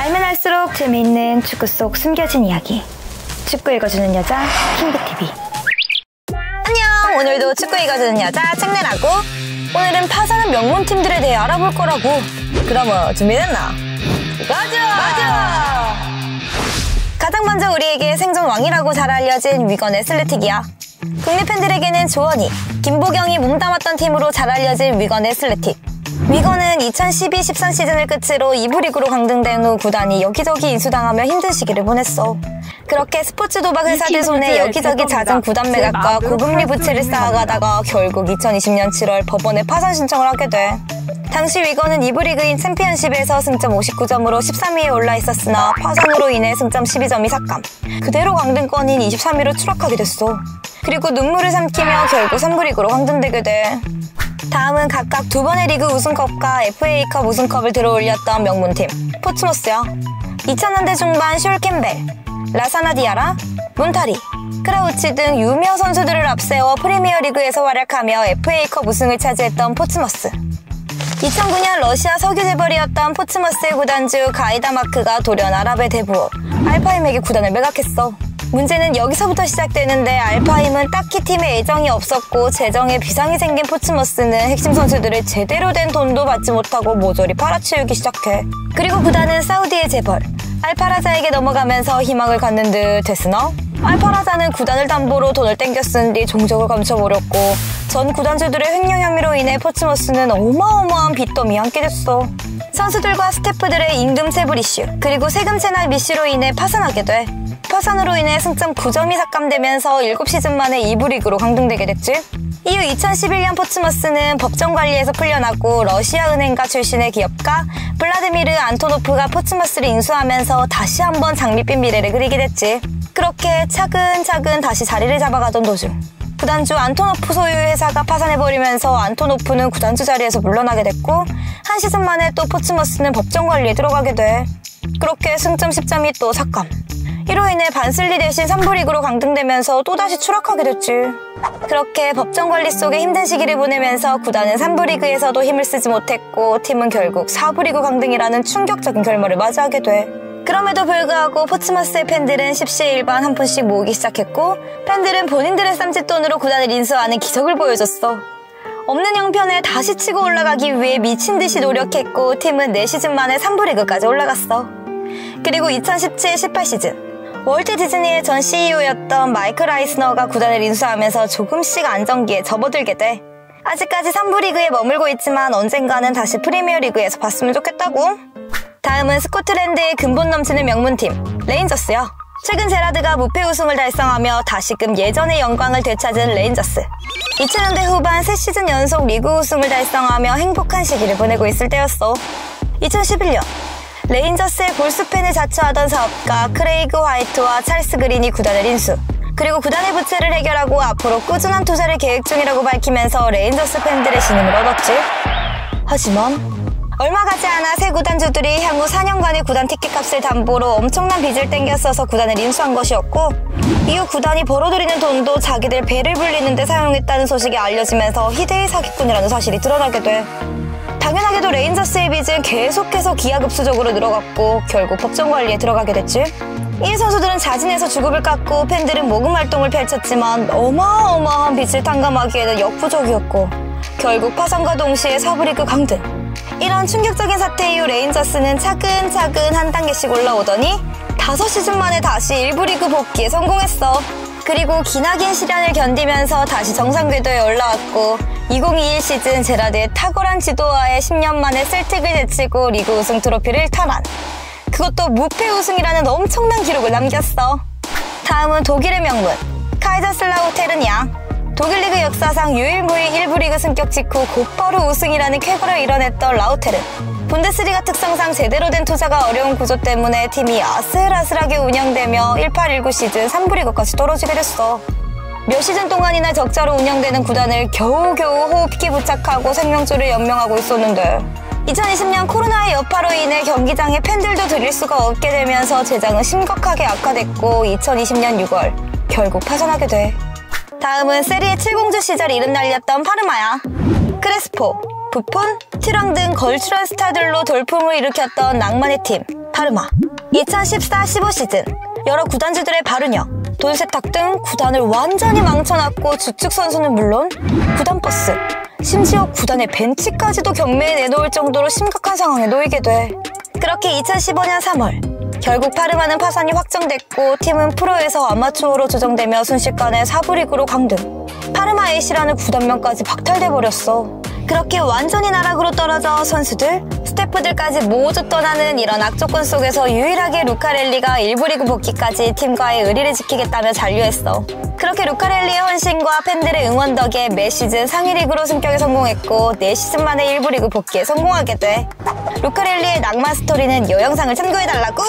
알면 알수록 재미있는 축구 속 숨겨진 이야기. 축구 읽어주는 여자 킹그TV. 안녕! 오늘도 축구 읽어주는 여자 책내라고. 오늘은 파산한 명문팀들에 대해 알아볼 거라고. 그럼 준비됐나? 가자! 가장 먼저 우리에게 생존 왕이라고 잘 알려진 위건의 슬래틱이야. 국내 팬들에게는 조원희, 김보경이 몸담았던 팀으로 잘 알려진 위건의 슬래틱. 위건은 2012-13 시즌을 끝으로 2부 리그로 강등된 후 구단이 여기저기 인수당하며 힘든 시기를 보냈어. 그렇게 스포츠 도박 회사들 손에 여기저기 잦은 구단 매각과 고금리 부채를 쌓아가다가 결국 2020년 7월 법원에 파산 신청을 하게 돼. 당시 위건은 2부 리그인 챔피언십에서 승점 59점으로 13위에 올라 있었으나 파산으로 인해 승점 12점이 삭감. 그대로 강등권인 23위로 추락하게 됐어. 그리고 눈물을 삼키며 결국 3부 리그로 강등되게 돼. 다음은 각각 2번의 리그 우승컵과 FA컵 우승컵을 들어올렸던 명문팀 포츠모스야. 2000년대 중반 숄 캠벨, 라사나 디아라, 문타리, 크라우치 등 유명 선수들을 앞세워 프리미어리그에서 활약하며 FA컵 우승을 차지했던 포츠머스. 2009년 러시아 석유 재벌이었던 포츠머스의 구단주 가이다마크가 돌연 아랍의 대부업 알파임에게 구단을 매각했어. 문제는 여기서부터 시작되는데 알파임은 딱히 팀에 애정이 없었고 재정에 비상이 생긴 포츠머스는 핵심 선수들을 제대로 된 돈도 받지 못하고 모조리 팔아치우기 시작해. 그리고 구단은 사우디의 재벌 알파라자에게 넘어가면서 희망을 갖는 듯 했으나 알파라자는 구단을 담보로 돈을 땡겨 쓴 뒤 종적을 감춰버렸고 전 구단주들의 횡령 혐의로 인해 포츠머스는 어마어마한 빚더미에 함께 됐어. 선수들과 스태프들의 임금 체불 이슈 그리고 세금 체납 이슈로 인해 파산하게 돼. 파산으로 인해 승점 9점이 삭감되면서 7시즌 만에 2부 리그로 강등되게 됐지. 이후 2011년 포츠머스는 법정 관리에서 풀려나고 러시아 은행가 출신의 기업가 블라드미르 안토노프가 포츠머스를 인수하면서 다시 한번 장밋빛 미래를 그리게 됐지. 그렇게 차근차근 다시 자리를 잡아가던 도중 구단주 안토노프 소유의 회사가 파산해버리면서 안토노프는 구단주 자리에서 물러나게 됐고 한 시즌 만에 또 포츠머스는 법정 관리에 들어가게 돼. 그렇게 승점 10점이 또 삭감. 이로 인해 반슬리 대신 3부 리그로 강등되면서 또다시 추락하게 됐지. 그렇게 법정 관리 속에 힘든 시기를 보내면서 구단은 3부 리그에서도 힘을 쓰지 못했고 팀은 결국 4부 리그 강등이라는 충격적인 결말을 맞이하게 돼. 그럼에도 불구하고 포츠머스의 팬들은 십시일반 한 푼씩 모으기 시작했고 팬들은 본인들의 쌈짓돈으로 구단을 인수하는 기적을 보여줬어. 없는 형편에 다시 치고 올라가기 위해 미친듯이 노력했고 팀은 4시즌 만에 3부 리그까지 올라갔어. 그리고 2017-18 시즌 월트 디즈니의 전 CEO였던 마이클 아이스너가 구단을 인수하면서 조금씩 안정기에 접어들게 돼. 아직까지 3부 리그에 머물고 있지만 언젠가는 다시 프리미어 리그에서 봤으면 좋겠다고. 다음은 스코틀랜드의 근본 넘치는 명문팀 레인저스야. 최근 제라드가 무패 우승을 달성하며 다시금 예전의 영광을 되찾은 레인저스. 2000년대 후반 3시즌 연속 리그 우승을 달성하며 행복한 시기를 보내고 있을 때였어. 2011년 레인저스의 골수팬을 자처하던 사업가 크레이그 화이트와 찰스 그린이 구단을 인수. 그리고 구단의 부채를 해결하고 앞으로 꾸준한 투자를 계획 중이라고 밝히면서 레인저스 팬들의 신임을 얻었지. 하지만 얼마 가지 않아 새 구단주들이 향후 4년간의 구단 티켓값을 담보로 엄청난 빚을 땡겨 써서 구단을 인수한 것이었고 이후 구단이 벌어들이는 돈도 자기들 배를 불리는 데 사용했다는 소식이 알려지면서 희대의 사기꾼이라는 사실이 드러나게 돼. 당연하게도 레인저스의 빚은 계속해서 기하급수적으로 늘어갔고 결국 법정 관리에 들어가게 됐지. 이 선수들은 자진해서 주급을 깎고 팬들은 모금 활동을 펼쳤지만 어마어마한 빚을 탕감하기에는 역부족이었고 결국 파산과 동시에 4부 리그 강등. 이런 충격적인 사태 이후 레인저스는 차근차근 한 단계씩 올라오더니 5시즌 만에 다시 1부 리그 복귀에 성공했어. 그리고 기나긴 시련을 견디면서 다시 정상 궤도에 올라왔고 2021 시즌 제라드의 탁월한 지도하에 10년 만에 셀틱을 제치고 리그 우승 트로피를 탈환. 그것도 무패 우승이라는 엄청난 기록을 남겼어. 다음은 독일의 명문 카이저슬라우테른이야. 독일 리그 역사상 유일무이 1부 리그 승격 직후 곧바로 우승이라는 쾌거를 이뤄냈던 라우테른. 분데스리가 특성상 제대로 된 투자가 어려운 구조 때문에 팀이 아슬아슬하게 운영되며 18-19 시즌 3부 리그까지 떨어지게 됐어. 몇 시즌 동안이나 적자로 운영되는 구단을 겨우겨우 호흡기 부착하고 생명줄을 연명하고 있었는데 2020년 코로나의 여파로 인해 경기장에 팬들도 들일 수가 없게 되면서 재정은 심각하게 악화됐고 2020년 6월 결국 파산하게 돼. 다음은 세리에 7공주 시절 이름 날렸던 파르마야. 크레스포, 부폰, 티랑 등 걸출한 스타들로 돌풍을 일으켰던 낭만의 팀 파르마. 2014-15 시즌 여러 구단주들의 발운영, 돈 세탁 등 구단을 완전히 망쳐놨고 주축 선수는 물론 구단 버스, 심지어 구단의 벤치까지도 경매에 내놓을 정도로 심각한 상황에 놓이게 돼. 그렇게 2015년 3월 결국 파르마는 파산이 확정됐고 팀은 프로에서 아마추어로 조정되며 순식간에 4부 리그로 강등. 파르마 AC라는 구단명까지 박탈돼버렸어. 그렇게 완전히 나락으로 떨어져 선수들, 스태프들까지 모두 떠나는 이런 악조건 속에서 유일하게 루카렐리가 1부 리그 복귀까지 팀과의 의리를 지키겠다며 잔류했어. 그렇게 루카렐리의 헌신과 팬들의 응원 덕에 매 시즌 상위 리그로 승격에 성공했고 4시즌 만에 1부 리그 복귀에 성공하게 돼. 루카렐리의 낭만 스토리는 이 영상을 참고해달라고!